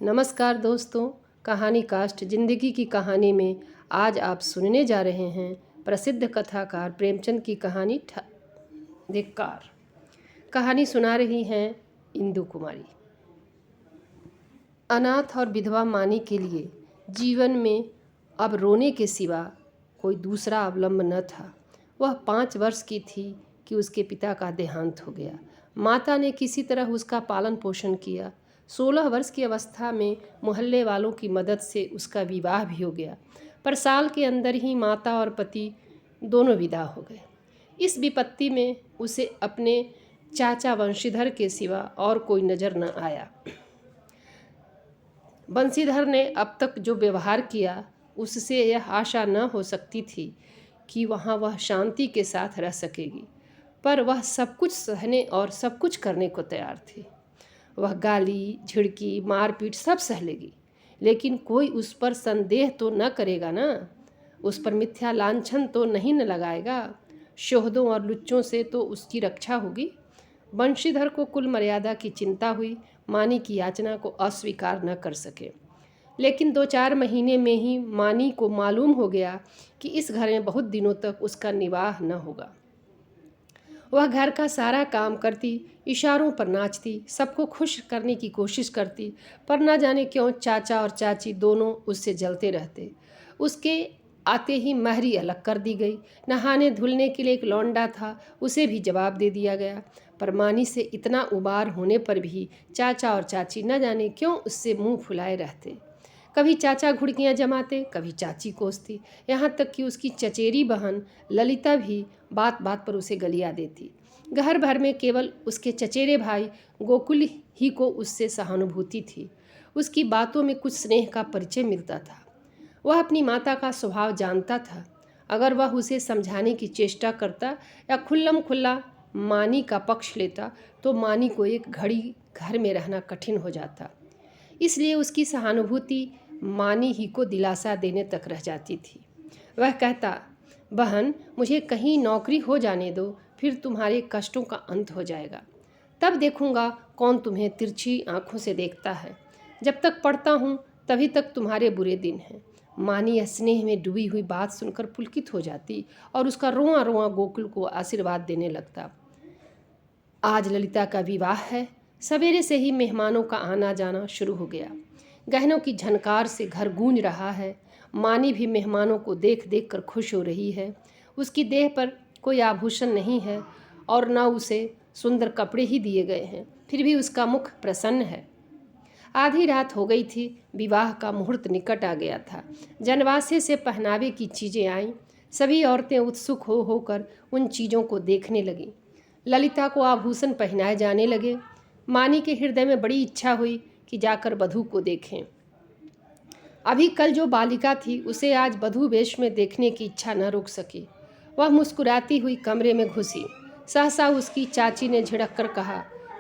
नमस्कार दोस्तों, कहानी कास्ट जिंदगी की कहानी में आज आप सुनने जा रहे हैं प्रसिद्ध कथाकार प्रेमचंद की कहानी धिक्कार। कहानी सुना रही हैं इंदु कुमारी। अनाथ और विधवा मानी के लिए जीवन में अब रोने के सिवा कोई दूसरा अवलंब न था। वह 5 वर्ष की थी कि उसके पिता का देहांत हो गया। माता ने किसी तरह उसका पालन पोषण किया। 16 वर्ष की अवस्था में मोहल्ले वालों की मदद से उसका विवाह भी हो गया, पर साल के अंदर ही माता और पति दोनों विदा हो गए। इस विपत्ति में उसे अपने चाचा वंशीधर के सिवा और कोई नज़र न आया। बंशीधर ने अब तक जो व्यवहार किया उससे यह आशा न हो सकती थी कि वहाँ वह शांति के साथ रह सकेगी, पर वह सब कुछ सहने और सब कुछ करने को तैयार थी। वह गाली, झिड़की, मारपीट सब सह लेगी, लेकिन कोई उस पर संदेह तो न करेगा ना, उस पर मिथ्या लांछन तो नहीं न लगाएगा। शोहदों और लुच्चों से तो उसकी रक्षा होगी। बंशीधर को कुल मर्यादा की चिंता हुई, मानी की याचना को अस्वीकार न कर सके। लेकिन 2-4 महीने में ही मानी को मालूम हो गया कि इस घर में बहुत दिनों तक उसका निवाह न होगा। वह घर का सारा काम करती, इशारों पर नाचती, सबको खुश करने की कोशिश करती, पर न जाने क्यों चाचा और चाची दोनों उससे जलते रहते। उसके आते ही महरी अलग कर दी गई। नहाने धुलने के लिए एक लौंडा था, उसे भी जवाब दे दिया गया। पर मानी से इतना उबार होने पर भी चाचा और चाची न जाने क्यों उससे मुंह फुलाए रहते। कभी चाचा घुड़कियाँ जमाते, कभी चाची कोसती, यहाँ तक कि उसकी चचेरी बहन ललिता भी बात बात पर उसे गलिया देती। घर भर में केवल उसके चचेरे भाई गोकुल ही को उससे सहानुभूति थी। उसकी बातों में कुछ स्नेह का परिचय मिलता था। वह अपनी माता का स्वभाव जानता था। अगर वह उसे समझाने की चेष्टा करता या खुल्लम खुल्ला मानी का पक्ष लेता तो मानी को एक घड़ी घर में रहना कठिन हो जाता। इसलिए उसकी सहानुभूति मानी ही को दिलासा देने तक रह जाती थी। वह कहता, बहन मुझे कहीं नौकरी हो जाने दो, फिर तुम्हारे कष्टों का अंत हो जाएगा। तब देखूंगा कौन तुम्हें तिरछी आंखों से देखता है। जब तक पढ़ता हूँ तभी तक तुम्हारे बुरे दिन हैं। मानी स्नेह में डूबी हुई बात सुनकर पुलकित हो जाती और उसका रोआ रोआ गोकुल को आशीर्वाद देने लगता। आज ललिता का विवाह है। सवेरे से ही मेहमानों का आना जाना शुरू हो गया। गहनों की झनकार से घर गूंज रहा है। मानी भी मेहमानों को देख देख कर खुश हो रही है। उसकी देह पर कोई आभूषण नहीं है और न उसे सुंदर कपड़े ही दिए गए हैं, फिर भी उसका मुख प्रसन्न है। आधी रात हो गई थी। विवाह का मुहूर्त निकट आ गया था। जनवासे से पहनावे की चीज़ें आईं। सभी औरतें उत्सुक हो होकर उन चीज़ों को देखने लगीं। ललिता को आभूषण पहनाए जाने लगे। मानी के हृदय में बड़ी इच्छा हुई कि जाकर वधू को देखें। अभी कल जो बालिका थी उसे आज वधू वेश में देखने की इच्छा न रोक सकी। वह मुस्कुराती हुई कमरे में घुसी। सहसा उसकी चाची ने झिड़क कर कहा,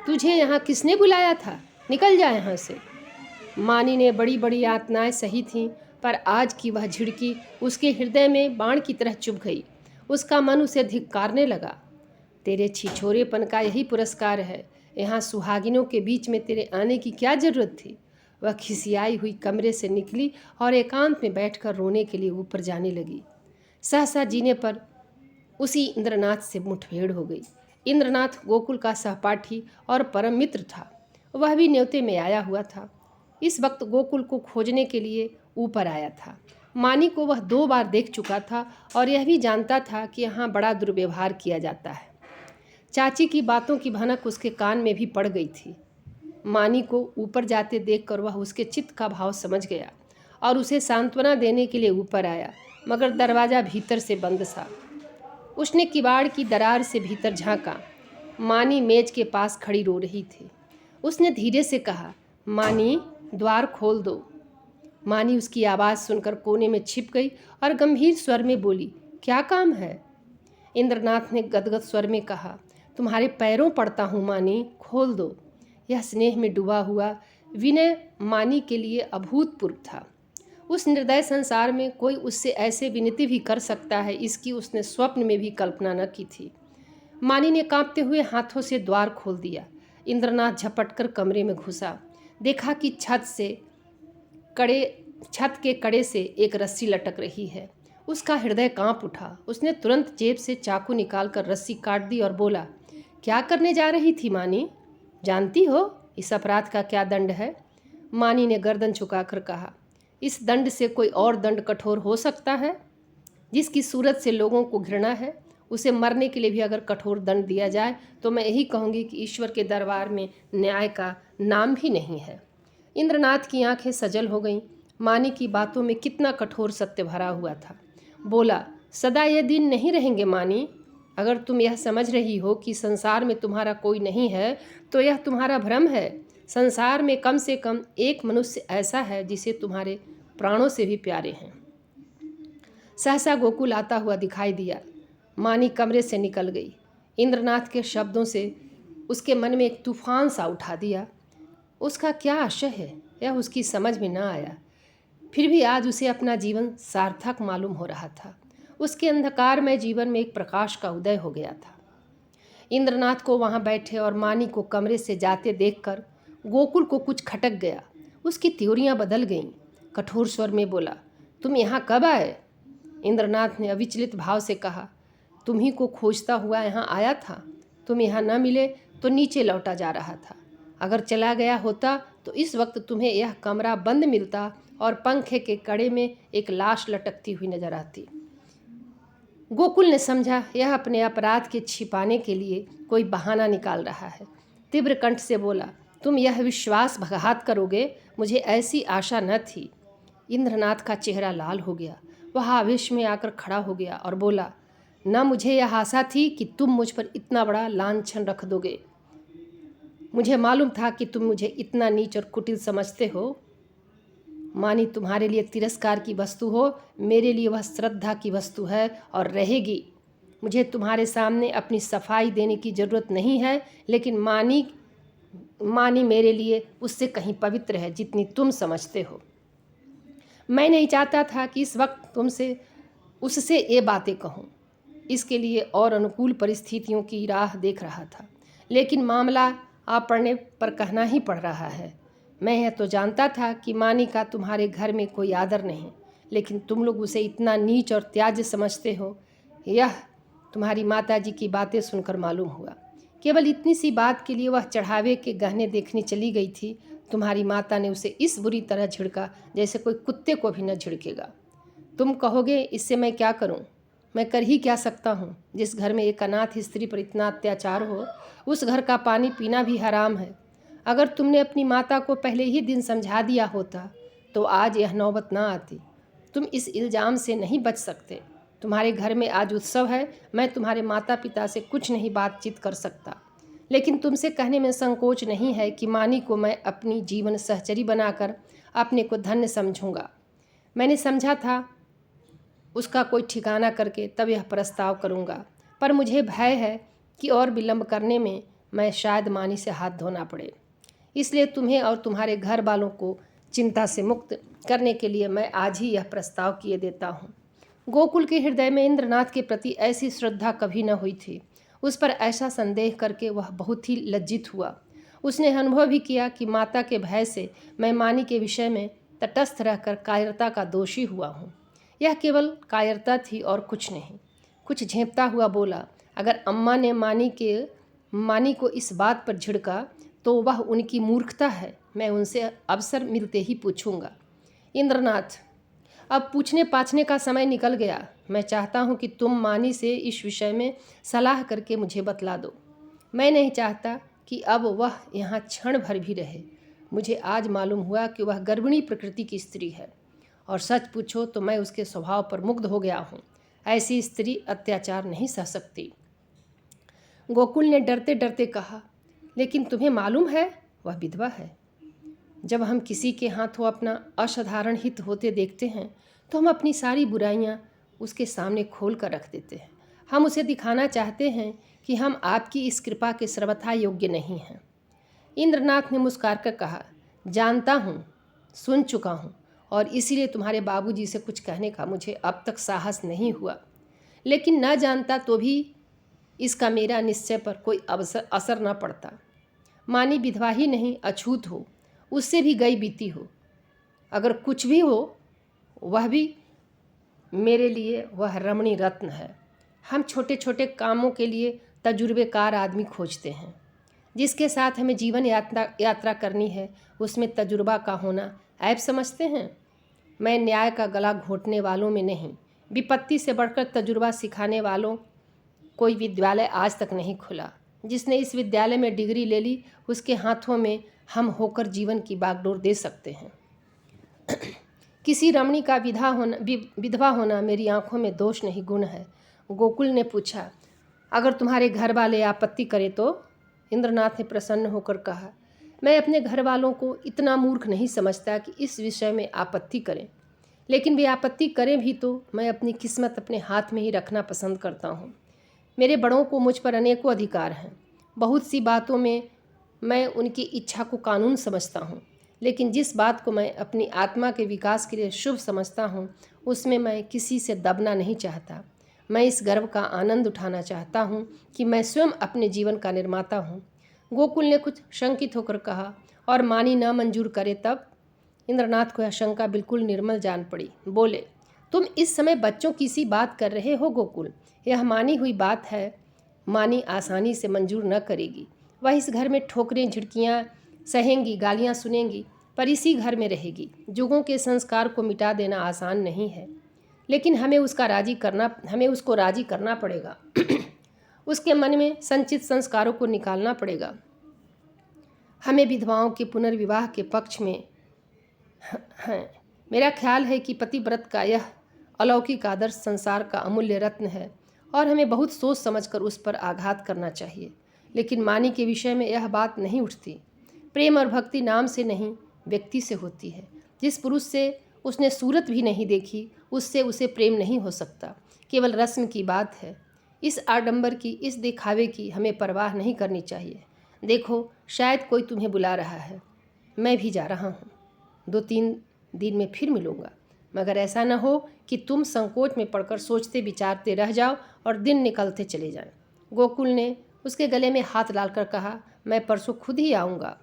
तुझे यहाँ किसने बुलाया था? निकल जा यहाँ से। मानी ने बड़ी बड़ी यातनाएं सही थीं, पर आज की वह झिड़की उसके हृदय में बाण की तरह चुभ गई। उसका मन उसे धिक्कारने लगा। तेरे छिछोरेपन का यही पुरस्कार है। यहाँ सुहागिनों के बीच में तेरे आने की क्या जरूरत थी? वह खिसियाई हुई कमरे से निकली और एकांत में बैठकर रोने के लिए ऊपर जाने लगी। सहसा जीने पर उसी इंद्रनाथ से मुठभेड़ हो गई। इंद्रनाथ गोकुल का सहपाठी और परम मित्र था। वह भी न्योते में आया हुआ था। इस वक्त गोकुल को खोजने के लिए ऊपर आया था। मानी को वह 2 बार देख चुका था और यह भी जानता था कि यहाँ बड़ा दुर्व्यवहार किया जाता है। चाची की बातों की भनक उसके कान में भी पड़ गई थी। मानी को ऊपर जाते देखकर वह उसके चित्त का भाव समझ गया और उसे सांत्वना देने के लिए ऊपर आया, मगर दरवाज़ा भीतर से बंद था। उसने किवाड़ की दरार से भीतर झांका। मानी मेज के पास खड़ी रो रही थी। उसने धीरे से कहा, मानी द्वार खोल दो। मानी उसकी आवाज़ सुनकर कोने में छिप गई और गंभीर स्वर में बोली, क्या काम है? इंद्रनाथ ने गदगद स्वर में कहा, तुम्हारे पैरों पड़ता हूँ मानी, खोल दो। यह स्नेह में डूबा हुआ विनय मानी के लिए अभूतपूर्व था। उस निर्दय संसार में कोई उससे ऐसे विनती भी कर सकता है, इसकी उसने स्वप्न में भी कल्पना न की थी। मानी ने कांपते हुए हाथों से द्वार खोल दिया। इंद्रनाथ झपटकर कमरे में घुसा। देखा कि छत के कड़े से एक रस्सी लटक रही है। उसका हृदय कांप उठा। उसने तुरंत जेब से चाकू निकालकर रस्सी काट दी और बोला, क्या करने जा रही थी मानी? जानती हो इस अपराध का क्या दंड है? मानी ने गर्दन झुकाकर कहा, इस दंड से कोई और दंड कठोर हो सकता है? जिसकी सूरत से लोगों को घृणा है, उसे मरने के लिए भी अगर कठोर दंड दिया जाए तो मैं यही कहूँगी कि ईश्वर के दरबार में न्याय का नाम भी नहीं है। इंद्रनाथ की आंखें सजल हो गईं। मानी की बातों में कितना कठोर सत्य भरा हुआ था। बोला, सदा ये दिन नहीं रहेंगे मानी। अगर तुम यह समझ रही हो कि संसार में तुम्हारा कोई नहीं है तो यह तुम्हारा भ्रम है। संसार में कम से कम एक मनुष्य ऐसा है जिसे तुम्हारे प्राणों से भी प्यारे हैं। सहसा गोकुल आता हुआ दिखाई दिया। मानी कमरे से निकल गई। इंद्रनाथ के शब्दों से उसके मन में एक तूफान सा उठा दिया। उसका क्या आशय है यह उसकी समझ में न आया। फिर भी आज उसे अपना जीवन सार्थक मालूम हो रहा था। उसके अंधकारमय जीवन में एक प्रकाश का उदय हो गया था। इंद्रनाथ को वहाँ बैठे और मानी को कमरे से जाते देखकर गोकुल को कुछ खटक गया। उसकी त्योरियां बदल गईं। कठोर स्वर में बोला, तुम यहाँ कब आए? इंद्रनाथ ने अविचलित भाव से कहा, तुम्ही को खोजता हुआ यहाँ आया था। तुम यहाँ न मिले तो नीचे लौटा जा रहा था। अगर चला गया होता तो इस वक्त तुम्हें यह कमरा बंद मिलता और पंखे के कड़े में एक लाश लटकती हुई नजर आती। गोकुल ने समझा यह अपने अपराध के छिपाने के लिए कोई बहाना निकाल रहा है। तीव्र कंठ से बोला, तुम यह विश्वासघात करोगे? मुझे ऐसी आशा न थी। इंद्रनाथ का चेहरा लाल हो गया। वह आवेश में आकर खड़ा हो गया और बोला, न मुझे यह आशा थी कि तुम मुझ पर इतना बड़ा लांछन रख दोगे। मुझे मालूम था कि तुम मुझे इतना नीच और कुटिल समझते हो। मानी तुम्हारे लिए तिरस्कार की वस्तु हो, मेरे लिए वह श्रद्धा की वस्तु है और रहेगी। मुझे तुम्हारे सामने अपनी सफाई देने की ज़रूरत नहीं है, लेकिन मानी मेरे लिए उससे कहीं पवित्र है जितनी तुम समझते हो। मैं नहीं चाहता था कि इस वक्त उससे ये बातें कहूँ। इसके लिए और अनुकूल परिस्थितियों की राह देख रहा था, लेकिन मामला आ पड़ने पर कहना ही पड़ रहा है। मैं यह तो जानता था कि मानी का तुम्हारे घर में कोई आदर नहीं, लेकिन तुम लोग उसे इतना नीच और त्याज्य समझते हो, यह तुम्हारी माताजी की बातें सुनकर मालूम हुआ। केवल इतनी सी बात के लिए वह चढ़ावे के गहने देखने चली गई थी। तुम्हारी माता ने उसे इस बुरी तरह झिड़का जैसे कोई कुत्ते को भी न झिड़केगा। तुम कहोगे इससे मैं क्या करूं? मैं कर ही क्या सकता हूँ? जिस घर में एक अनाथ स्त्री पर इतना अत्याचार हो, उस घर का पानी पीना भी हराम है। अगर तुमने अपनी माता को पहले ही दिन समझा दिया होता तो आज यह नौबत ना आती। तुम इस इल्ज़ाम से नहीं बच सकते। तुम्हारे घर में आज उत्सव है। मैं तुम्हारे माता पिता से कुछ नहीं बातचीत कर सकता, लेकिन तुमसे कहने में संकोच नहीं है कि मानी को मैं अपनी जीवन सहचरी बनाकर अपने को धन्य समझूंगा। मैंने समझा था उसका कोई ठिकाना करके तब यह प्रस्ताव करूंगा, पर मुझे भय है कि और विलंब करने में मैं शायद मानी से हाथ धोना पड़े। इसलिए तुम्हें और तुम्हारे घर वालों को चिंता से मुक्त करने के लिए मैं आज ही यह प्रस्ताव किए देता हूँ। गोकुल के हृदय में इंद्रनाथ के प्रति ऐसी श्रद्धा कभी न हुई थी। उस पर ऐसा संदेह करके वह बहुत ही लज्जित हुआ। उसने अनुभव भी किया कि माता के भय से मैं मानी के विषय में तटस्थ रहकर कायरता का दोषी हुआ हूँ। यह केवल कायरता थी और कुछ नहीं। कुछ झेंपता हुआ बोला, अगर अम्मा ने मानी को इस बात पर झिड़का तो वह उनकी मूर्खता है। मैं उनसे अवसर मिलते ही पूछूंगा। इंद्रनाथ, अब पूछने पाछने का समय निकल गया। मैं चाहता हूँ कि तुम मानी से इस विषय में सलाह करके मुझे बतला दो। मैं नहीं चाहता कि अब वह यहाँ क्षण भर भी रहे। मुझे आज मालूम हुआ कि वह गर्भिणी प्रकृति की स्त्री है, और सच पूछो तो मैं उसके स्वभाव पर मुग्ध हो गया हूँ। ऐसी स्त्री अत्याचार नहीं सह सकती। गोकुल ने डरते डरते कहा, लेकिन तुम्हें मालूम है वह विधवा है। जब हम किसी के हाथों अपना असाधारण हित होते देखते हैं तो हम अपनी सारी बुराइयां उसके सामने खोल कर रख देते हैं। हम उसे दिखाना चाहते हैं कि हम आपकी इस कृपा के सर्वथा योग्य नहीं हैं। इंद्रनाथ ने मुस्कुरा कर कहा, जानता हूँ, सुन चुका हूँ, और इसीलिए तुम्हारे बाबूजी से कुछ कहने का मुझे अब तक साहस नहीं हुआ। लेकिन न जानता तो भी इसका मेरा निश्चय पर कोई असर न पड़ता। मानी विधवा ही नहीं, अछूत हो। उससे भी गई बीती हो। अगर कुछ भी हो, वह भी मेरे लिए वह रमणी रत्न है। हम छोटे छोटे कामों के लिए तजुर्बेकार आदमी खोजते हैं। जिसके साथ हमें जीवन यात्रा करनी है, उसमें तजुर्बा का होना ऐब समझते हैं। मैं न्याय का गला घोंटने वालों में नहीं, विपत्ति से बढ़कर तजुर्बा सिखाने वालों कोई विद्यालय आज तक नहीं खुला। जिसने इस विद्यालय में डिग्री ले ली, उसके हाथों में हम होकर जीवन की बागडोर दे सकते हैं। किसी रमणी का विधवा होना मेरी आंखों में दोष नहीं, गुण है। गोकुल ने पूछा, अगर तुम्हारे घर वाले आपत्ति करें तो? इंद्रनाथ ने प्रसन्न होकर कहा, मैं अपने घर वालों को इतना मूर्ख नहीं समझता कि इस विषय में आपत्ति करें, लेकिन वे आपत्ति करें भी तो मैं अपनी किस्मत अपने हाथ में ही रखना पसंद करता हूँ। मेरे बड़ों को मुझ पर अनेकों अधिकार हैं। बहुत सी बातों में मैं उनकी इच्छा को कानून समझता हूँ, लेकिन जिस बात को मैं अपनी आत्मा के विकास के लिए शुभ समझता हूँ, उसमें मैं किसी से दबना नहीं चाहता। मैं इस गर्व का आनंद उठाना चाहता हूँ कि मैं स्वयं अपने जीवन का निर्माता हूँ। गोकुल ने कुछ शंकित होकर कहा, और मानी न मंजूर करे तब? इंद्रनाथ को यह शंका बिल्कुल निर्मल जान पड़ी। बोले, तुम इस समय बच्चों की सी बात कर रहे हो गोकुल, यह मानी हुई बात है। मानी आसानी से मंजूर न करेगी। वह इस घर में ठोकरें झिड़कियाँ सहेंगी, गालियाँ सुनेंगी, पर इसी घर में रहेगी। जुगों के संस्कार को मिटा देना आसान नहीं है, लेकिन हमें उसको राजी करना पड़ेगा। उसके मन में संचित संस्कारों को निकालना पड़ेगा। हमें विधवाओं के पुनर्विवाह के पक्ष में हैं। मेरा ख्याल है कि पतिव्रत का यह अलौकिक आदर्श संसार का अमूल्य रत्न है और हमें बहुत सोच समझकर उस पर आघात करना चाहिए। लेकिन मानी के विषय में यह बात नहीं उठती। प्रेम और भक्ति नाम से नहीं, व्यक्ति से होती है। जिस पुरुष से उसने सूरत भी नहीं देखी, उससे उसे प्रेम नहीं हो सकता। केवल रस्म की बात है। इस आडंबर की, इस दिखावे की हमें परवाह नहीं करनी चाहिए। देखो, शायद कोई तुम्हें बुला रहा है। मैं भी जा रहा हूँ। 2-3 दिन में फिर मिलूँगा, मगर ऐसा न हो कि तुम संकोच में पड़कर सोचते विचारते रह जाओ और दिन निकलते चले जाएं। गोकुल ने उसके गले में हाथ डालकर कहा, मैं परसों खुद ही आऊँगा।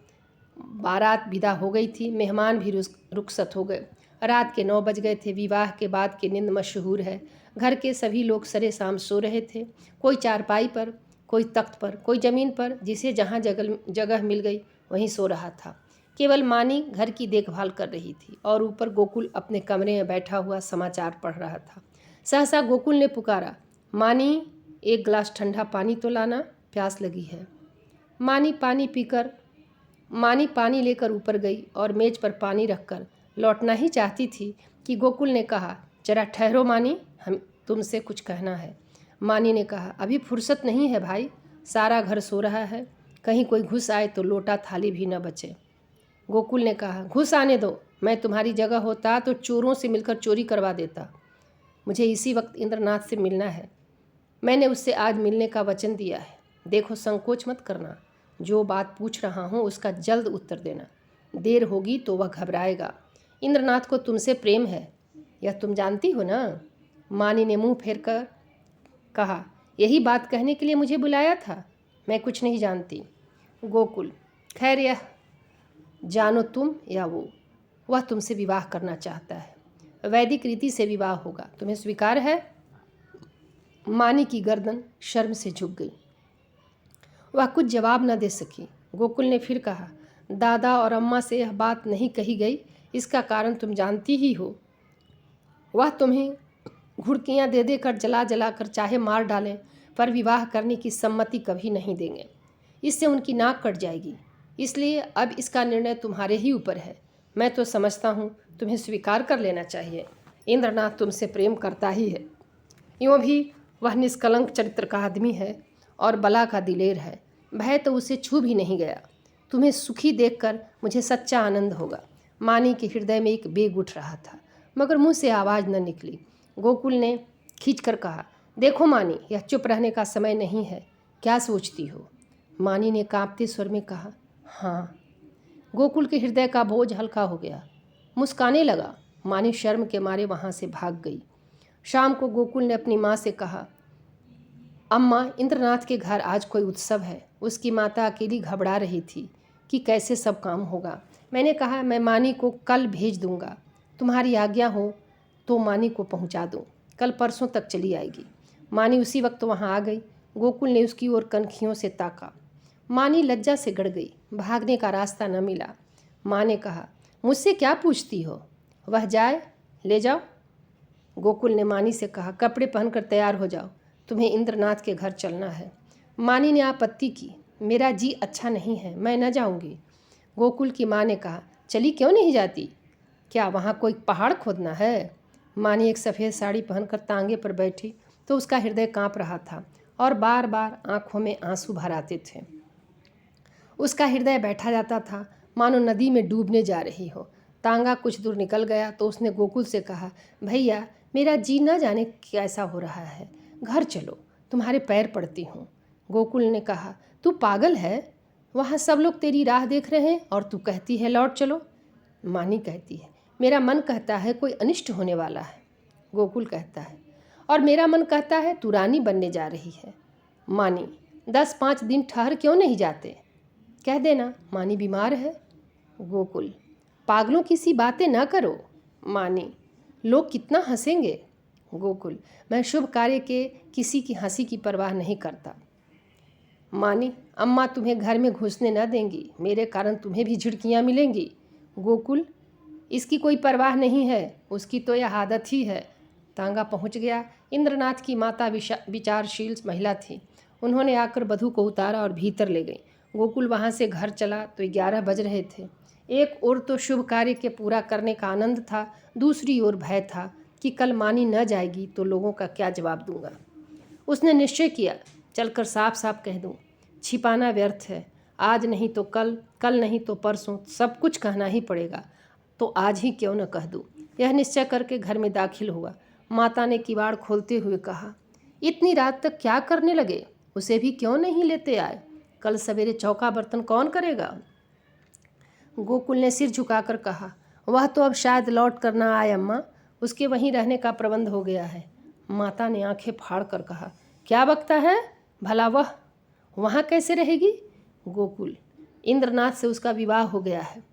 बारात विदा हो गई थी, मेहमान भी रुखसत हो गए। रात के 9 बज गए थे। विवाह के बाद की नींद मशहूर है। घर के सभी लोग सरे शाम सो रहे थे, कोई चारपाई पर, कोई तख्त पर, कोई ज़मीन पर, जिसे जहाँ जगह मिल गई वहीं सो रहा था। केवल मानी घर की देखभाल कर रही थी और ऊपर गोकुल अपने कमरे में बैठा हुआ समाचार पढ़ रहा था। सहसा गोकुल ने पुकारा, मानी, एक गिलास ठंडा पानी तो लाना, प्यास लगी है। मानी पानी लेकर ऊपर गई और मेज पर पानी रखकर लौटना ही चाहती थी कि गोकुल ने कहा, जरा ठहरो मानी, हम तुमसे कुछ कहना है। मानी ने कहा, अभी फुर्सत नहीं है भाई, सारा घर सो रहा है, कहीं कोई घुस आए तो लोटा थाली भी न बचे। गोकुल ने कहा, घुस आने दो, मैं तुम्हारी जगह होता तो चोरों से मिलकर चोरी करवा देता। मुझे इसी वक्त इंद्रनाथ से मिलना है। मैंने उससे आज मिलने का वचन दिया है। देखो, संकोच मत करना। जो बात पूछ रहा हूँ उसका जल्द उत्तर देना। देर होगी तो वह घबराएगा। इंद्रनाथ को तुमसे प्रेम है, यह तुम जानती हो ना? मानी ने मुंह फेर कर कहा, यही बात कहने के लिए मुझे बुलाया था? मैं कुछ नहीं जानती। गोकुल, खैर, यह जानो तुम या वो, वह तुमसे विवाह करना चाहता है। वैदिक रीति से विवाह होगा, तुम्हें स्वीकार है? मानी की गर्दन शर्म से झुक गई। वह कुछ जवाब न दे सकी। गोकुल ने फिर कहा, दादा और अम्मा से यह बात नहीं कही गई, इसका कारण तुम जानती ही हो। वह तुम्हें घुड़कियाँ दे देकर जला कर चाहे मार डालें, पर विवाह करने की सम्मति कभी नहीं देंगे। इससे उनकी नाक कट जाएगी। इसलिए अब इसका निर्णय तुम्हारे ही ऊपर है। मैं तो समझता हूँ तुम्हें स्वीकार कर लेना चाहिए। इंद्रनाथ तुमसे प्रेम करता ही है। यूँ भी वह निष्कलंक चरित्र का आदमी है और बला का दिलेर है। भय तो उसे छू भी नहीं गया। तुम्हें सुखी देखकर मुझे सच्चा आनंद होगा। मानी के हृदय में एक बेग उठ रहा था, मगर मुंह से आवाज़ न निकली। गोकुल ने खींचकर कहा, देखो मानी, यह चुप रहने का समय नहीं है। क्या सोचती हो? मानी ने कांपते स्वर में कहा, हाँ। गोकुल के हृदय का बोझ हल्का हो गया। मुस्काने लगा। मानी शर्म के मारे वहाँ से भाग गई। शाम को गोकुल ने अपनी माँ से कहा, अम्मा, इंद्रनाथ के घर आज कोई उत्सव है। उसकी माता अकेली घबरा रही थी कि कैसे सब काम होगा। मैंने कहा मैं मानी को कल भेज दूंगा, तुम्हारी आज्ञा हो तो मानी को पहुंचा दूं, कल परसों तक चली आएगी। मानी उसी वक्त वहां आ गई। गोकुल ने उसकी ओर कनखियों से ताका। मानी लज्जा से गड़ गई, भागने का रास्ता न मिला। माँ ने कहा, मुझसे क्या पूछती हो, वह जाए ले जाओ। गोकुल ने मानी से कहा, कपड़े पहनकर तैयार हो जाओ, तुम्हें इंद्रनाथ के घर चलना है। मानी ने आपत्ति की, मेरा जी अच्छा नहीं है, मैं न जाऊंगी। गोकुल की माँ ने कहा, चली क्यों नहीं जाती, क्या वहाँ कोई पहाड़ खोदना है। मानी एक सफ़ेद साड़ी पहनकर तांगे पर बैठी तो उसका हृदय कांप रहा था और बार बार आंखों में आंसू भर आते थे। उसका हृदय बैठा जाता था मानो नदी में डूबने जा रही हो। तांगा कुछ दूर निकल गया तो उसने गोकुल से कहा, भैया मेरा जी न जाने कैसा हो रहा है, घर चलो, तुम्हारे पैर पड़ती हूँ। गोकुल ने कहा, तू पागल है, वहाँ सब लोग तेरी राह देख रहे हैं और तू कहती है लौट चलो। मानी कहती है, मेरा मन कहता है कोई अनिष्ट होने वाला है। गोकुल कहता है, और मेरा मन कहता है तू रानी बनने जा रही है। मानी, 10-5 दिन ठहर क्यों नहीं जाते, कह देना मानी बीमार है। गोकुल, पागलों की सी बातें ना करो। मानी, लोग कितना हंसेंगे। गोकुल, मैं शुभ कार्य के किसी की हंसी की परवाह नहीं करता। मानी, अम्मा तुम्हें घर में घुसने न देंगी, मेरे कारण तुम्हें भी झिड़कियाँ मिलेंगी। गोकुल, इसकी कोई परवाह नहीं है, उसकी तो यह आदत ही है। तांगा पहुंच गया। इंद्रनाथ की माता विचारशील महिला थी। उन्होंने आकर बधू को उतारा और भीतर ले गई। गोकुल वहाँ से घर चला तो 11 बज रहे थे। एक ओर तो शुभ कार्य के पूरा करने का आनंद था, दूसरी ओर भय था कि कल मानी न जाएगी तो लोगों का क्या जवाब दूंगा। उसने निश्चय किया, चलकर साफ साफ कह दूं, छिपाना व्यर्थ है, आज नहीं तो कल, कल नहीं तो परसों, सब कुछ कहना ही पड़ेगा, तो आज ही क्यों न कह दूं। यह निश्चय करके घर में दाखिल हुआ। माता ने किवाड़ खोलते हुए कहा, इतनी रात तक क्या करने लगे, उसे भी क्यों नहीं लेते आए, कल सवेरे चौका बर्तन कौन करेगा। गोकुल ने सिर झुकाकर कहा, वह तो अब शायद लौट कर ना आए अम्मा, उसके वहीं रहने का प्रबंध हो गया है। माता ने आंखें फाड़ कर कहा, क्या बकता है, भला वह वहाँ कैसे रहेगी। गोकुल, इंद्रनाथ से उसका विवाह हो गया है।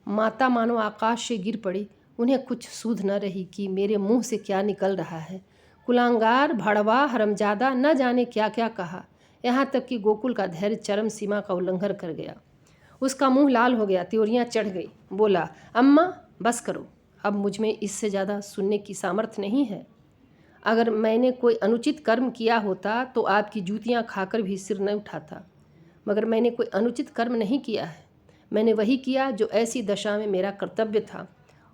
माता मानो आकाश से गिर पड़ी। उन्हें कुछ सूझ न रही कि मेरे मुंह से क्या निकल रहा है। कुलांगार, भड़वा, हरमजादा, न जाने क्या क्या कहा, यहाँ तक कि गोकुल का धैर्य चरम सीमा का उल्लंघन कर गया। उसका मुंह लाल हो गया, त्योरियां चढ़ गई। बोला, अम्मा बस करो, अब मुझ में इससे ज़्यादा सुनने की सामर्थ्य नहीं है। अगर मैंने कोई अनुचित कर्म किया होता तो आपकी जूतियां खाकर भी सिर न उठाता, मगर मैंने कोई अनुचित कर्म नहीं किया है। मैंने वही किया जो ऐसी दशा में मेरा कर्तव्य था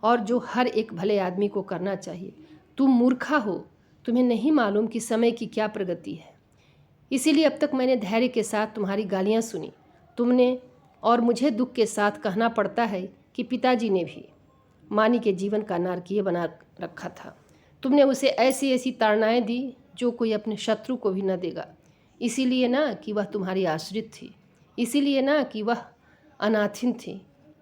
और जो हर एक भले आदमी को करना चाहिए। तुम मूर्खा हो, तुम्हें नहीं मालूम कि समय की क्या प्रगति है। इसीलिए अब तक मैंने धैर्य के साथ तुम्हारी गालियाँ सुनी। तुमने और मुझे दुख के साथ कहना पड़ता है कि पिताजी ने भी मानी के जीवन का नारकीय बना रखा था। तुमने उसे ऐसी ऐसी ताड़नाएँ दी जो कोई अपने शत्रु को भी न देगा। इसीलिए ना कि वह तुम्हारी आश्रित थी, इसीलिए ना कि वह अनाथिन थी।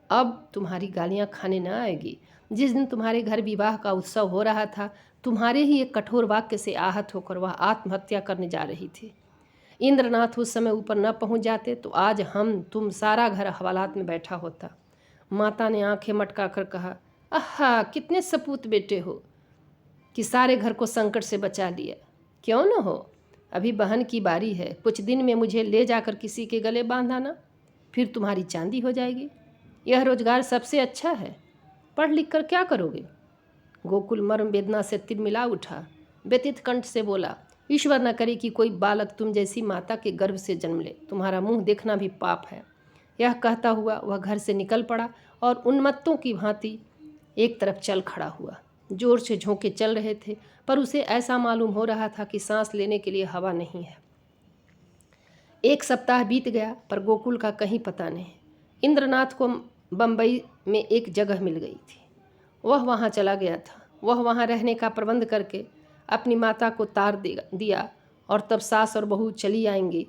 अब तुम्हारी गालियाँ खाने न आएगी। जिस दिन तुम्हारे घर विवाह का उत्सव हो रहा था, तुम्हारे ही एक कठोर वाक्य से आहत होकर वह आत्महत्या करने जा रही थी। इंद्रनाथ उस समय ऊपर न पहुंच जाते तो आज हम तुम सारा घर हवालात में बैठा होता। माता ने आंखें मटका कर कहा, आहा कितने सपूत बेटे हो कि सारे घर को संकट से बचा लिया। क्यों न हो, अभी बहन की बारी है, कुछ दिन में मुझे ले जाकर किसी के गले बांधाना, फिर तुम्हारी चांदी हो जाएगी। यह रोजगार सबसे अच्छा है, पढ़ लिख कर क्या करोगे। गोकुल मर्म वेदना से तिलमिला उठा, व्यथित कंठ से बोला, ईश्वर न करे कि कोई बालक तुम जैसी माता के गर्भ से जन्म ले, तुम्हारा मुंह देखना भी पाप है। यह कहता हुआ वह घर से निकल पड़ा और उन्मत्तों की भांति एक तरफ चल खड़ा हुआ। जोर से झोंके चल रहे थे, पर उसे ऐसा मालूम हो रहा था कि सांस लेने के लिए हवा नहीं है। 1 सप्ताह बीत गया पर गोकुल का कहीं पता नहीं। इंद्रनाथ को बम्बई में एक जगह मिल गई थी, वह वहाँ चला गया था। वह वहाँ रहने का प्रबंध करके अपनी माता को तार दिया और तब सास और बहू चली आएंगी।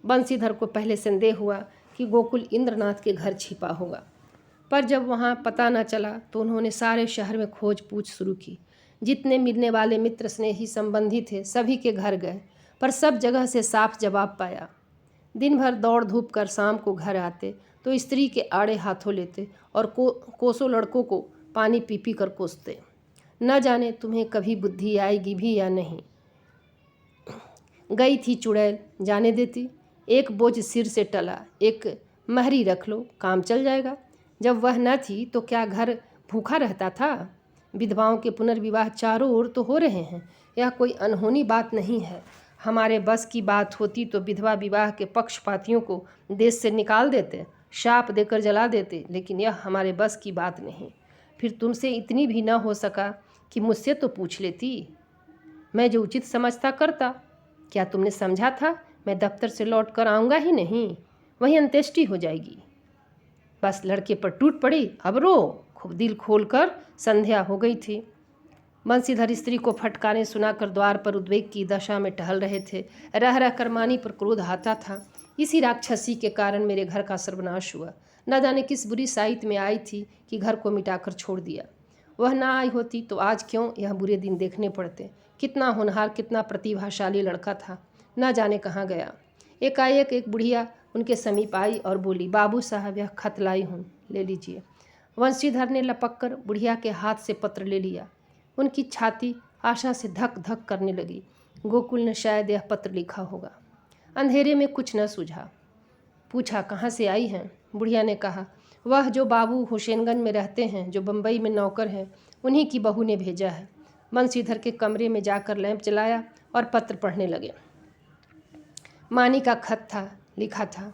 बंसीधर को पहले संदेह हुआ कि गोकुल इंद्रनाथ के घर छिपा होगा, पर जब वहाँ पता न चला तो उन्होंने सारे शहर में खोज पूछ शुरू की। जितने मिलने वाले मित्र स्नेही संबंधी थे सभी के घर गए, पर सब जगह से साफ जवाब पाया। दिन भर दौड़ धूप कर शाम को घर आते तो स्त्री के आड़े हाथों लेते और कोसों लड़कों को पानी पी पी कर कोसते। न जाने तुम्हें कभी बुद्धि आएगी भी या नहीं। गई थी चुड़ैल, जाने देती। एक बोझ सिर से टला, एक महरी रख लो, काम चल जाएगा। जब वह न थी तो क्या घर भूखा रहता था? विधवाओं के पुनर्विवाह चारों ओर तो हो रहे हैं। यह कोई अनहोनी बात नहीं है। हमारे बस की बात होती तो विधवा विवाह के पक्षपातियों को देश से निकाल देते, शाप देकर जला देते, लेकिन यह हमारे बस की बात नहीं। फिर तुमसे इतनी भी न हो सका कि मुझसे तो पूछ लेती, मैं जो उचित समझता करता। क्या तुमने समझा था मैं दफ्तर से लौट कर आऊँगा ही नहीं? वहीं अंत्येष्टि हो जाएगी। बस लड़के पर टूट पड़ी, अब रो। खूब दिल खोलकर। संध्या हो गई थी। बंसीधर स्त्री को फटकारें सुनाकर द्वार पर उद्वेग की दशा में टहल रहे थे। रह रह कर मानी पर क्रोध आता था। इसी राक्षसी के कारण मेरे घर का सर्वनाश हुआ। न जाने किस बुरी साइत में आई थी कि घर को मिटाकर छोड़ दिया। वह ना आई होती तो आज क्यों यह बुरे दिन देखने पड़ते। कितना होनहार, कितना प्रतिभाशाली लड़का था, न जाने कहाँ गया। एकाएक एक बुढ़िया उनके समीप आई और बोली, बाबू साहब, यह खत लाई हूँ, ले लीजिए। वंशीधर ने लपक कर बुढ़िया के हाथ से पत्र ले लिया। उनकी छाती आशा से धक धक करने लगी। गोकुल ने शायद यह पत्र लिखा होगा। अंधेरे में कुछ न सूझा। पूछा, कहाँ से आई हैं? बुढ़िया ने कहा, वह जो बाबू हुसैनगंज में रहते हैं, जो बम्बई में नौकर हैं, उन्हीं की बहू ने भेजा है। बंसीधर के कमरे में जाकर लैंप जलाया और पत्र पढ़ने लगे। मानी का खत था। लिखा था,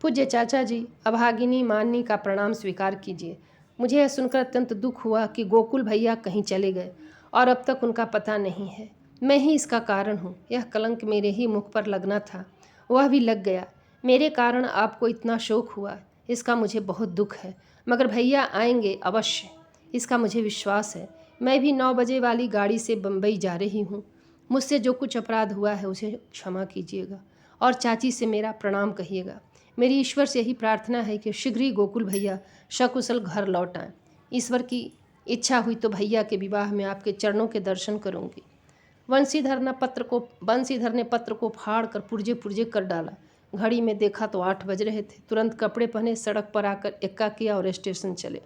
पूज्य चाचा जी, अभागिनी मानी का प्रणाम स्वीकार कीजिए। मुझे यह सुनकर अत्यंत दुख हुआ कि गोकुल भैया कहीं चले गए और अब तक उनका पता नहीं है। मैं ही इसका कारण हूँ। यह कलंक मेरे ही मुख पर लगना था, वह भी लग गया। मेरे कारण आपको इतना शोक हुआ, इसका मुझे बहुत दुख है, मगर भैया आएंगे अवश्य, इसका मुझे विश्वास है। मैं भी 9 बजे वाली गाड़ी से बम्बई जा रही हूँ। मुझसे जो कुछ अपराध हुआ है उसे क्षमा कीजिएगा और चाची से मेरा प्रणाम कहिएगा। मेरी ईश्वर से यही प्रार्थना है कि शीघ्र ही गोकुल भैया सकुशल घर लौट आएं। ईश्वर की इच्छा हुई तो भैया के विवाह में आपके चरणों के दर्शन करूंगी। बंसीधर ने पत्र को फाड़ कर पुर्जे पुर्जे कर डाला। घड़ी में देखा तो 8 बज रहे थे। तुरंत कपड़े पहने सड़क पर आकर एक्का किया और स्टेशन चले।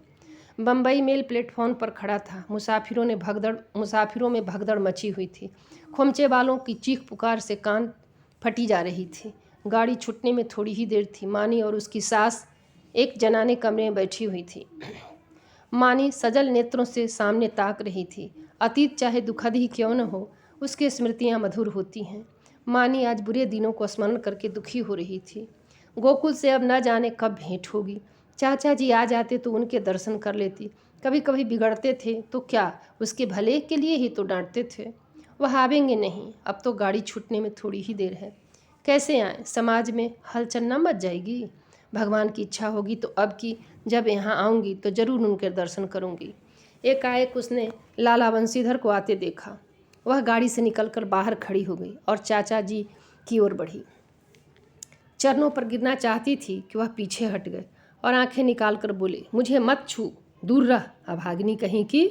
बम्बई मेल प्लेटफॉर्म पर खड़ा था। मुसाफिरों में भगदड़ मची हुई थी। खोमचे वालों की चीख पुकार से कान फटी जा रही थी। गाड़ी छूटने में थोड़ी ही देर थी। मानी और उसकी सास एक जनाने कमरे में बैठी हुई थी। मानी सजल नेत्रों से सामने ताक रही थी। अतीत चाहे दुखद ही क्यों न हो, उसकी स्मृतियां मधुर होती हैं। मानी आज बुरे दिनों को स्मरण करके दुखी हो रही थी। गोकुल से अब न जाने कब भेंट होगी। चाचा जी आ जाते तो उनके दर्शन कर लेती। कभी कभी बिगड़ते थे तो क्या उसके भले के लिए ही तो डांटते थे। वह आवेंगे नहीं, अब तो गाड़ी छूटने में थोड़ी ही देर है। कैसे आएँ? समाज में हलचल न मच जाएगी? भगवान की इच्छा होगी तो अब की जब यहाँ आऊँगी तो ज़रूर उनके दर्शन करूँगी। एकाएक उसने लाला बंसीधर को आते देखा। वह गाड़ी से निकलकर बाहर खड़ी हो गई और चाचा जी की ओर बढ़ी। चरणों पर गिरना चाहती थी कि वह पीछे हट गए और आंखें निकाल कर बोले, मुझे मत छू, दूर रह, अभागिनी कहीं की।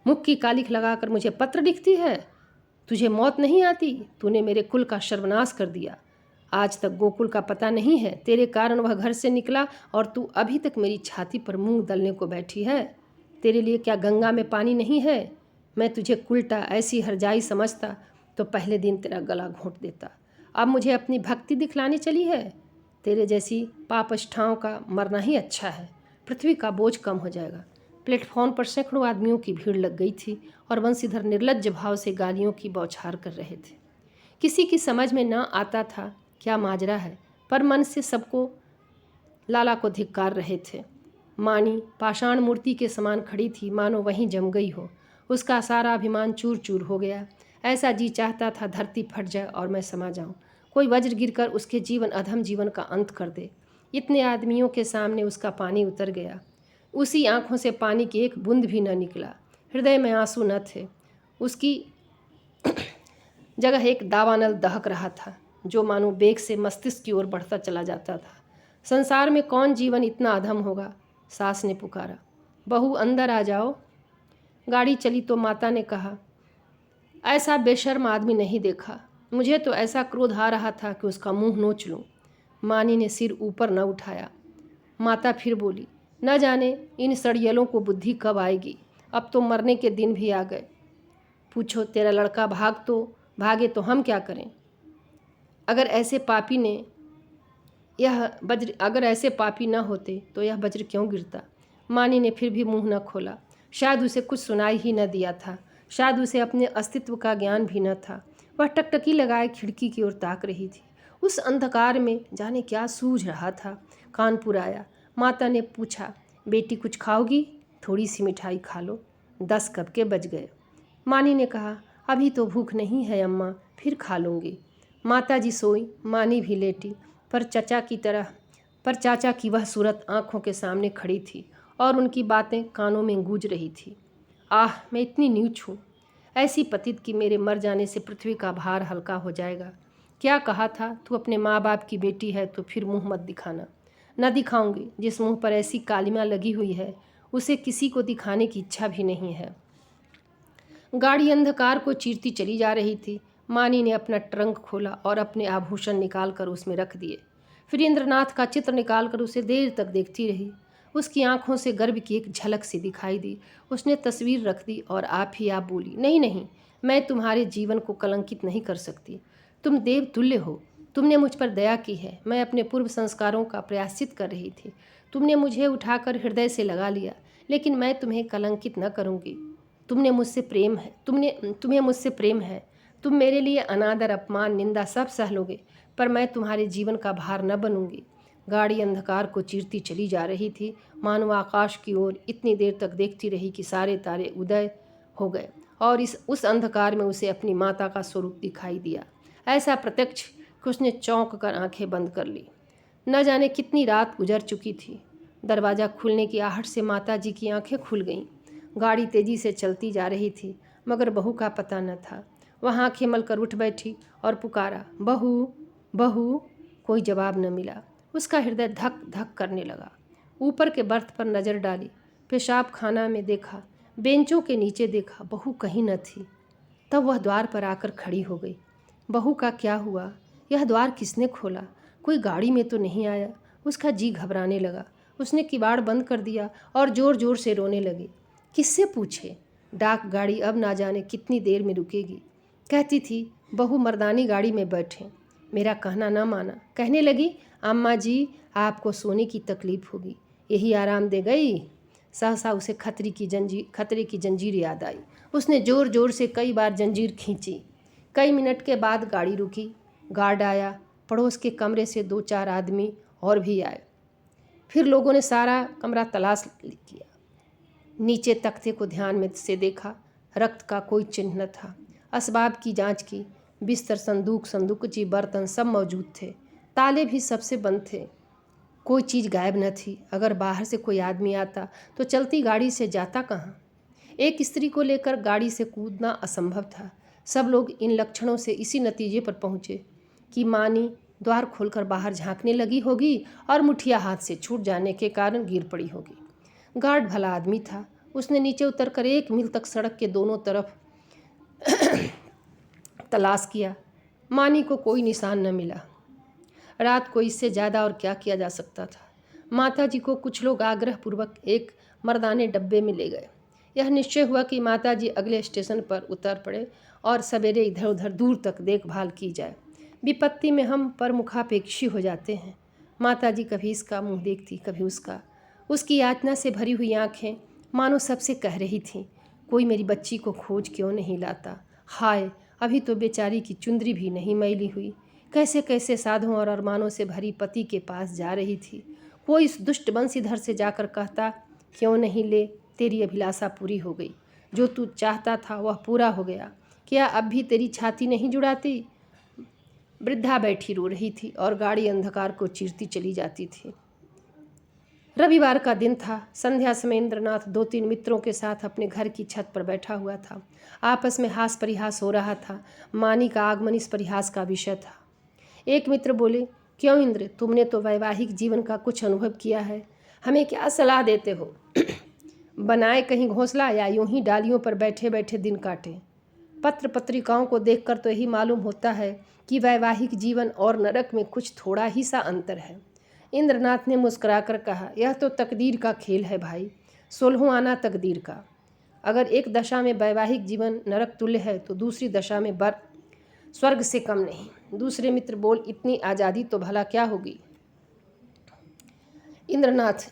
मुख की कालिख लगाकर मुझे पत्र लिखती है। तुझे मौत नहीं आती? तूने मेरे कुल का सर्वनाश कर दिया। आज तक गोकुल का पता नहीं है। तेरे कारण वह घर से निकला और तू अभी तक मेरी छाती पर मूंग दलने को बैठी है। तेरे लिए क्या गंगा में पानी नहीं है? मैं तुझे उल्टा ऐसी हरजाई समझता तो पहले दिन तेरा गला घोंट देता। अब मुझे अपनी भक्ति दिखलानी चली है। तेरे जैसी पापष्ठाओं का मरना ही अच्छा है। पृथ्वी का बोझ कम हो जाएगा। प्लेटफॉर्म पर सैकड़ों आदमियों की भीड़ लग गई थी और बंसीधर निर्लज्ज भाव से गालियों की बौछार कर रहे थे। किसी की समझ में न आता था क्या माजरा है, पर मन से सबको लाला को धिक्कार रहे थे। मानी पाषाण मूर्ति के समान खड़ी थी, मानो वहीं जम गई हो। उसका सारा अभिमान चूर चूर हो गया। ऐसा जी चाहता था धरती फट जाए और मैं समा जाऊं। कोई वज्र गिरकर उसके अधम जीवन का अंत कर दे। इतने आदमियों के सामने उसका पानी उतर गया। उसी आंखों से पानी की एक बूंद भी न निकला। हृदय में आंसू न थे। उसकी जगह एक दावानल दहक रहा था, जो मानो बेग से मस्तिष्क की ओर बढ़ता चला जाता था। संसार में कौन जीवन इतना अधम होगा? सास ने पुकारा, बहू अंदर आ जाओ। गाड़ी चली तो माता ने कहा, ऐसा बेशर्म आदमी नहीं देखा। मुझे तो ऐसा क्रोध आ रहा था कि उसका मुंह नोच लूं। मानी ने सिर ऊपर न उठाया। माता फिर बोली, न जाने इन सड़ियलों को बुद्धि कब आएगी, अब तो मरने के दिन भी आ गए। पूछो तेरा लड़का भागे तो हम क्या करें? अगर ऐसे पापी न होते तो यह वज्र क्यों गिरता? मानी ने फिर भी मुंह न खोला। शायद उसे कुछ सुनाई ही न दिया था, शायद उसे अपने अस्तित्व का ज्ञान भी न था। वह टकटकी लगाए खिड़की की ओर ताक रही थी। उस अंधकार में जाने क्या सूझ रहा था। कानपुर आया। माता ने पूछा, बेटी कुछ खाओगी? थोड़ी सी मिठाई खा लो, 10 कब के बज गए। मानी ने कहा, अभी तो भूख नहीं है अम्मा, फिर खा लूँगी। माता जी सोई, मानी भी लेटी, पर चाचा की वह सूरत आंखों के सामने खड़ी थी और उनकी बातें कानों में गूंज रही थी। आह, मैं इतनी नीच हूँ, ऐसी पतित कि मेरे मर जाने से पृथ्वी का भार हल्का हो जाएगा। क्या कहा था, तू अपने माँ बाप की बेटी है तो फिर मुँह मत दिखाना। न दिखाऊंगी, जिस मुँह पर ऐसी कालिमा लगी हुई है उसे किसी को दिखाने की इच्छा भी नहीं है। गाड़ी अंधकार को चीरती चली जा रही थी। मानी ने अपना ट्रंक खोला और अपने आभूषण निकालकर उसमें रख दिए। फिर इंद्रनाथ का चित्र निकालकर उसे देर तक देखती रही। उसकी आंखों से गर्व की एक झलक सी दिखाई दी। उसने तस्वीर रख दी और आप ही आप बोली, नहीं नहीं, मैं तुम्हारे जीवन को कलंकित नहीं कर सकती। तुम देव तुल्य हो, तुमने मुझ पर दया की है। मैं अपने पूर्व संस्कारों का प्रायश्चित कर रही थी। तुमने मुझे उठाकर हृदय से लगा लिया, लेकिन मैं तुम्हें कलंकित न करूँगी। तुम्हें मुझसे प्रेम है। तुम मेरे लिए अनादर, अपमान, निंदा सब सह लोगे, पर मैं तुम्हारे जीवन का भार न बनूंगी। गाड़ी अंधकार को चीरती चली जा रही थी। मानो आकाश की ओर इतनी देर तक देखती रही कि सारे तारे उदय हो गए और उस अंधकार में उसे अपनी माता का स्वरूप दिखाई दिया। ऐसा प्रत्यक्ष कि उसने चौंक कर आंखें बंद कर ली। न जाने कितनी रात गुजर चुकी थी। दरवाज़ा खुलने की आहट से माता जी की आंखें खुल गईं। गाड़ी तेजी से चलती जा रही थी, मगर बहू का पता न था। वह आंखें मलकर उठ बैठी और पुकारा, बहू बहू। कोई जवाब न मिला। उसका हृदय धक धक करने लगा। ऊपर के बर्थ पर नज़र डाली, पेशाब खाना में देखा, बेंचों के नीचे देखा, बहू कहीं न थी। तब वह द्वार पर आकर खड़ी हो गई। बहू का क्या हुआ? यह द्वार किसने खोला? कोई गाड़ी में तो नहीं आया? उसका जी घबराने लगा। उसने किवाड़ बंद कर दिया और ज़ोर ज़ोर से रोने लगी। किससे पूछे? डाक गाड़ी अब ना जाने कितनी देर में रुकेगी। कहती थी, बहू मर्दानी गाड़ी में बैठें। मेरा कहना न माना। कहने लगी, अम्मा जी, आपको सोने की तकलीफ होगी, यही आराम दे गई। सहसा उसे खतरे की जंजीर याद आई। उसने ज़ोर ज़ोर से कई बार जंजीर खींची। कई मिनट के बाद गाड़ी रुकी। गार्ड आया। पड़ोस के कमरे से 2-4 आदमी और भी आए। फिर लोगों ने सारा कमरा तलाश किया। नीचे तख्ते को ध्यान से देखा। रक्त का कोई चिन्ह न था। असबाब की जांच की। बिस्तर, संदूकची, बर्तन सब मौजूद थे। ताले भी सबसे बंद थे। कोई चीज़ गायब न थी। अगर बाहर से कोई आदमी आता तो चलती गाड़ी से जाता कहाँ? एक स्त्री को लेकर गाड़ी से कूदना असंभव था। सब लोग इन लक्षणों से इसी नतीजे पर पहुँचे कि मानी द्वार खोलकर बाहर झांकने लगी होगी और मुठिया हाथ से छूट जाने के कारण गिर पड़ी होगी। गार्ड भला आदमी था। उसने नीचे उतरकर 1 मील तक सड़क के दोनों तरफ तलाश किया। मानी को कोई निशान न मिला। रात को इससे ज़्यादा और क्या किया जा सकता था? माता जी को कुछ लोग आग्रहपूर्वक एक मर्दाने डब्बे में ले गए। यह निश्चय हुआ कि माता जी अगले स्टेशन पर उतर पड़े और सवेरे इधर उधर दूर तक देखभाल की जाए। विपत्ति में हम परमुखापेक्षी हो जाते हैं। माता जी कभी इसका मुंह देखती, कभी उसका। उसकी यातना से भरी हुई आंखें मानो सबसे कह रही थीं, कोई मेरी बच्ची को खोज क्यों नहीं लाता? हाय, अभी तो बेचारी की चुंदरी भी नहीं मैली हुई। कैसे कैसे साधों और अरमानों से भरी पति के पास जा रही थी। कोई इस दुष्ट बंशीधर से जाकर कहता, क्यों नहीं ले, तेरी अभिलाषा पूरी हो गई। जो तू चाहता था वह पूरा हो गया। क्या अब भी तेरी छाती नहीं जुड़ाती? वृद्धा बैठी रो रही थी और गाड़ी अंधकार को चीरती चली जाती थी। रविवार का दिन था। संध्या समय इंद्रनाथ 2-3 मित्रों के साथ अपने घर की छत पर बैठा हुआ था। आपस में हास परिहास हो रहा था। मानी का आगमन इस परिहास का विषय था। एक मित्र बोले, क्यों इंद्र, तुमने तो वैवाहिक जीवन का कुछ अनुभव किया है, हमें क्या सलाह देते हो? बनाए कहीं घोंसला या यूं ही डालियों पर बैठे बैठे दिन काटे? पत्र पत्रिकाओं को देखकर तो यही मालूम होता है कि वैवाहिक जीवन और नरक में कुछ थोड़ा ही सा अंतर है। इंद्रनाथ ने मुस्कुराकर कहा, यह तो तकदीर का खेल है भाई, 16वां आना तकदीर का। अगर एक दशा में वैवाहिक जीवन नरक तुल्य है तो दूसरी दशा में स्वर्ग से कम नहीं। दूसरे मित्र बोल, इतनी आज़ादी तो भला क्या होगी? इंद्रनाथ,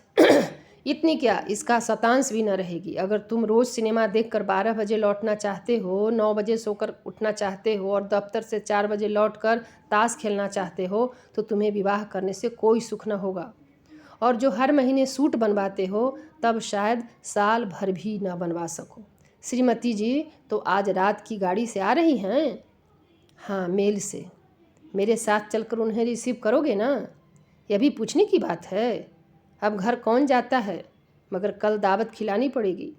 इतनी क्या, इसका शतांश भी न रहेगी। अगर तुम रोज़ सिनेमा देखकर 12 बजे लौटना चाहते हो, 9 बजे सोकर उठना चाहते हो और दफ्तर से 4 बजे लौटकर ताश खेलना चाहते हो तो तुम्हें विवाह करने से कोई सुख न होगा। और जो हर महीने सूट बनवाते हो तब शायद साल भर भी न बनवा सको। श्रीमती जी तो आज रात की गाड़ी से आ रही हैं? हाँ, मेल से। मेरे साथ चलकर उन्हें रिसीव करोगे ना? यह भी पूछने की बात है। अब घर कौन जाता है, मगर कल दावत खिलानी पड़ेगी।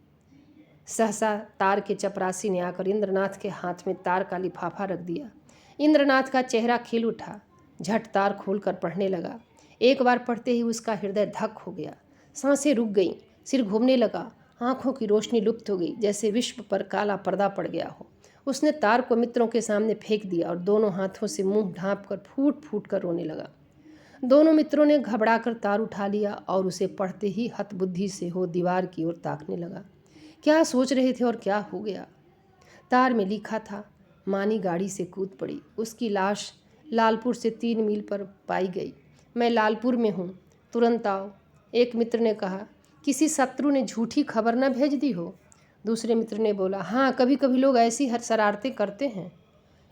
सहसा तार के चपरासी ने आकर इंद्रनाथ के हाथ में तार का लिफाफा रख दिया। इंद्रनाथ का चेहरा खिल उठा, झट तार खोलकर पढ़ने लगा। एक बार पढ़ते ही उसका हृदय धक हो गया, सांसें रुक गईं, सिर घूमने लगा, आंखों की रोशनी लुप्त हो गई, जैसे विश्व पर काला पर्दा पड़ गया हो। उसने तार को मित्रों के सामने फेंक दिया और दोनों हाथों से मुंह ढांप कर फूट फूट कर रोने लगा। दोनों मित्रों ने घबराकर तार उठा लिया और उसे पढ़ते ही हतबुद्धि से हो दीवार की ओर ताकने लगा। क्या सोच रहे थे और क्या हो गया? तार में लिखा था, मानी गाड़ी से कूद पड़ी, उसकी लाश लालपुर से 3 मील पर पाई गई। मैं लालपुर में हूँ, तुरंत आओ। एक मित्र ने कहा, किसी शत्रु ने झूठी खबर न भेज दी हो? दूसरे मित्र ने बोला, हाँ, कभी कभी लोग ऐसी हर शरारतें करते हैं।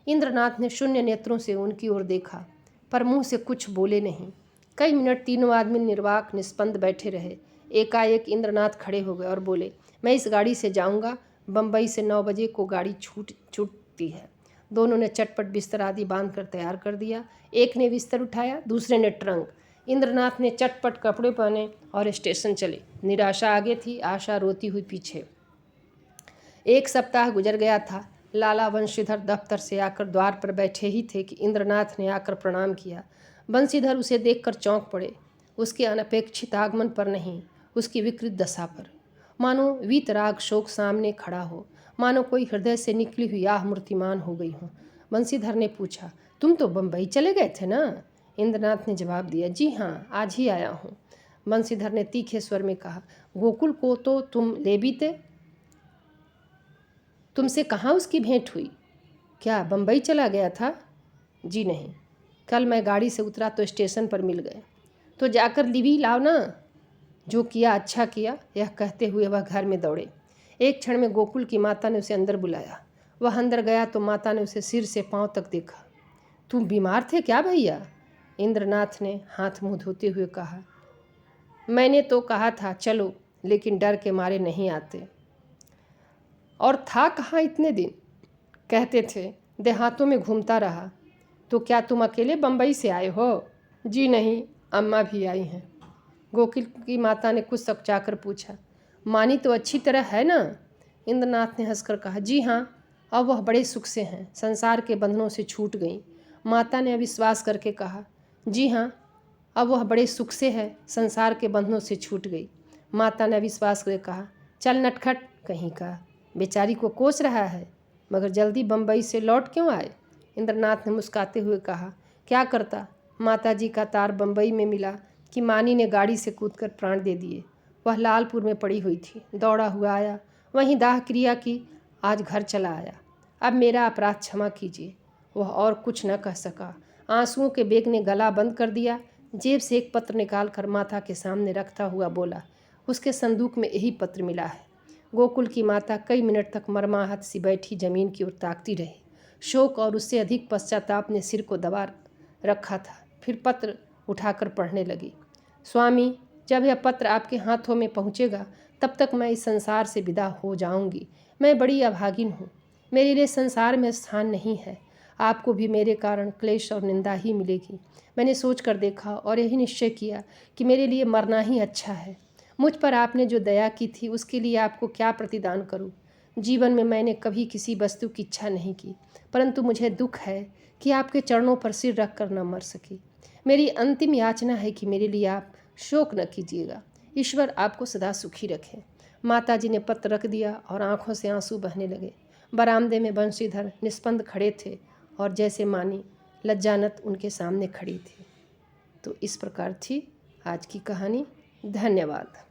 इंद्रनाथ ने शून्य नेत्रों से उनकी ओर देखा, पर मुंह से कुछ बोले नहीं। कई मिनट तीनों आदमी निर्वाक निष्पंद बैठे रहे। एकाएक इंद्रनाथ खड़े हो गए और बोले, मैं इस गाड़ी से जाऊंगा, बम्बई से 9 बजे को गाड़ी छूटती है। दोनों ने चटपट बिस्तर आदि बांध कर तैयार कर दिया। एक ने बिस्तर उठाया, दूसरे ने ट्रंक। इंद्रनाथ ने चटपट कपड़े पहने और स्टेशन चले। निराशा आगे थी, आशा रोती हुई पीछे। 1 सप्ताह गुजर गया था। लाला वंशीधर दफ्तर से आकर द्वार पर बैठे ही थे कि इंद्रनाथ ने आकर प्रणाम किया। बंशीधर उसे देखकर चौंक पड़े, उसके अनपेक्षित आगमन पर नहीं, उसकी विकृत दशा पर। मानो वीतराग शोक सामने खड़ा हो, मानो कोई हृदय से निकली हुई आह मूर्तिमान हो गई हो। बंशीधर ने पूछा, तुम तो बम्बई चले गए थे ना? इंद्रनाथ ने जवाब दिया, जी हाँ, आज ही आया हूँ। बंशीधर ने तीखे स्वर में कहा, गोकुल को तो तुम ले भी थे, तुमसे कहाँ उसकी भेंट हुई? क्या बम्बई चला गया था? जी नहीं, कल मैं गाड़ी से उतरा तो स्टेशन पर मिल गए। तो जाकर लिवी लाओ ना। जो किया अच्छा किया, यह कहते हुए वह घर में दौड़े। एक क्षण में गोकुल की माता ने उसे अंदर बुलाया। वह अंदर गया तो माता ने उसे सिर से पांव तक देखा। तुम बीमार थे क्या भैया? इंद्रनाथ ने हाथ मुंह धोते हुए कहा, मैंने तो कहा था चलो, लेकिन डर के मारे नहीं आते। और था कहाँ इतने दिन? कहते थे देहातों में घूमता रहा। तो क्या तुम अकेले बम्बई से आए हो? जी नहीं, अम्मा भी आई हैं। गोकुल की माता ने कुछ सकचाकर पूछा, मानी तो अच्छी तरह है ना? इंद्रनाथ ने हंसकर कहा, जी हाँ, अब वह बड़े सुख से हैं, संसार के बंधनों से छूट गई। माता ने अविश्वास करके कहा, जी हाँ, अब वह बड़े सुख से है, संसार के बंधनों से छूट गई। माता ने अविश्वास करके कहा, चल नटखट कहीं का, बेचारी को कोस रहा है, मगर जल्दी बम्बई से लौट क्यों आए? इंद्रनाथ ने मुस्कुराते हुए कहा, क्या करता, माताजी का तार बम्बई में मिला कि मानी ने गाड़ी से कूदकर प्राण दे दिए। वह लालपुर में पड़ी हुई थी, दौड़ा हुआ आया, वहीं दाह क्रिया की, आज घर चला आया। अब मेरा अपराध क्षमा कीजिए। वह और कुछ न कह सका। आंसुओं के बेग ने गला बंद कर दिया। जेब से एक पत्र निकाल कर माता के सामने रखता हुआ बोला, उसके संदूक में यही पत्र मिला है। गोकुल की माता कई मिनट तक मर्माहत सी बैठी जमीन की ओर ताकती रही। शोक और उससे अधिक पश्चाताप ने सिर को दबा रखा था। फिर पत्र उठाकर पढ़ने लगी, स्वामी, जब यह पत्र आपके हाथों में पहुँचेगा तब तक मैं इस संसार से विदा हो जाऊंगी। मैं बड़ी अभागिन हूँ, मेरे लिए संसार में स्थान नहीं है। आपको भी मेरे कारण क्लेश और निंदा ही मिलेगी। मैंने सोच कर देखा और यही निश्चय किया कि मेरे लिए मरना ही अच्छा है। मुझ पर आपने जो दया की थी उसके लिए आपको क्या प्रतिदान करूं? जीवन में मैंने कभी किसी वस्तु की इच्छा नहीं की, परंतु मुझे दुख है कि आपके चरणों पर सिर रख कर न मर सकी। मेरी अंतिम याचना है कि मेरे लिए आप शोक न कीजिएगा। ईश्वर आपको सदा सुखी रखे। माताजी ने पत्र रख दिया और आंखों से आंसू बहने लगे। बरामदे में बंशीधर निष्पंद खड़े थे और जैसे मानी लज्जानत उनके सामने खड़ी थी। तो इस प्रकार थी आज की कहानी। धन्यवाद।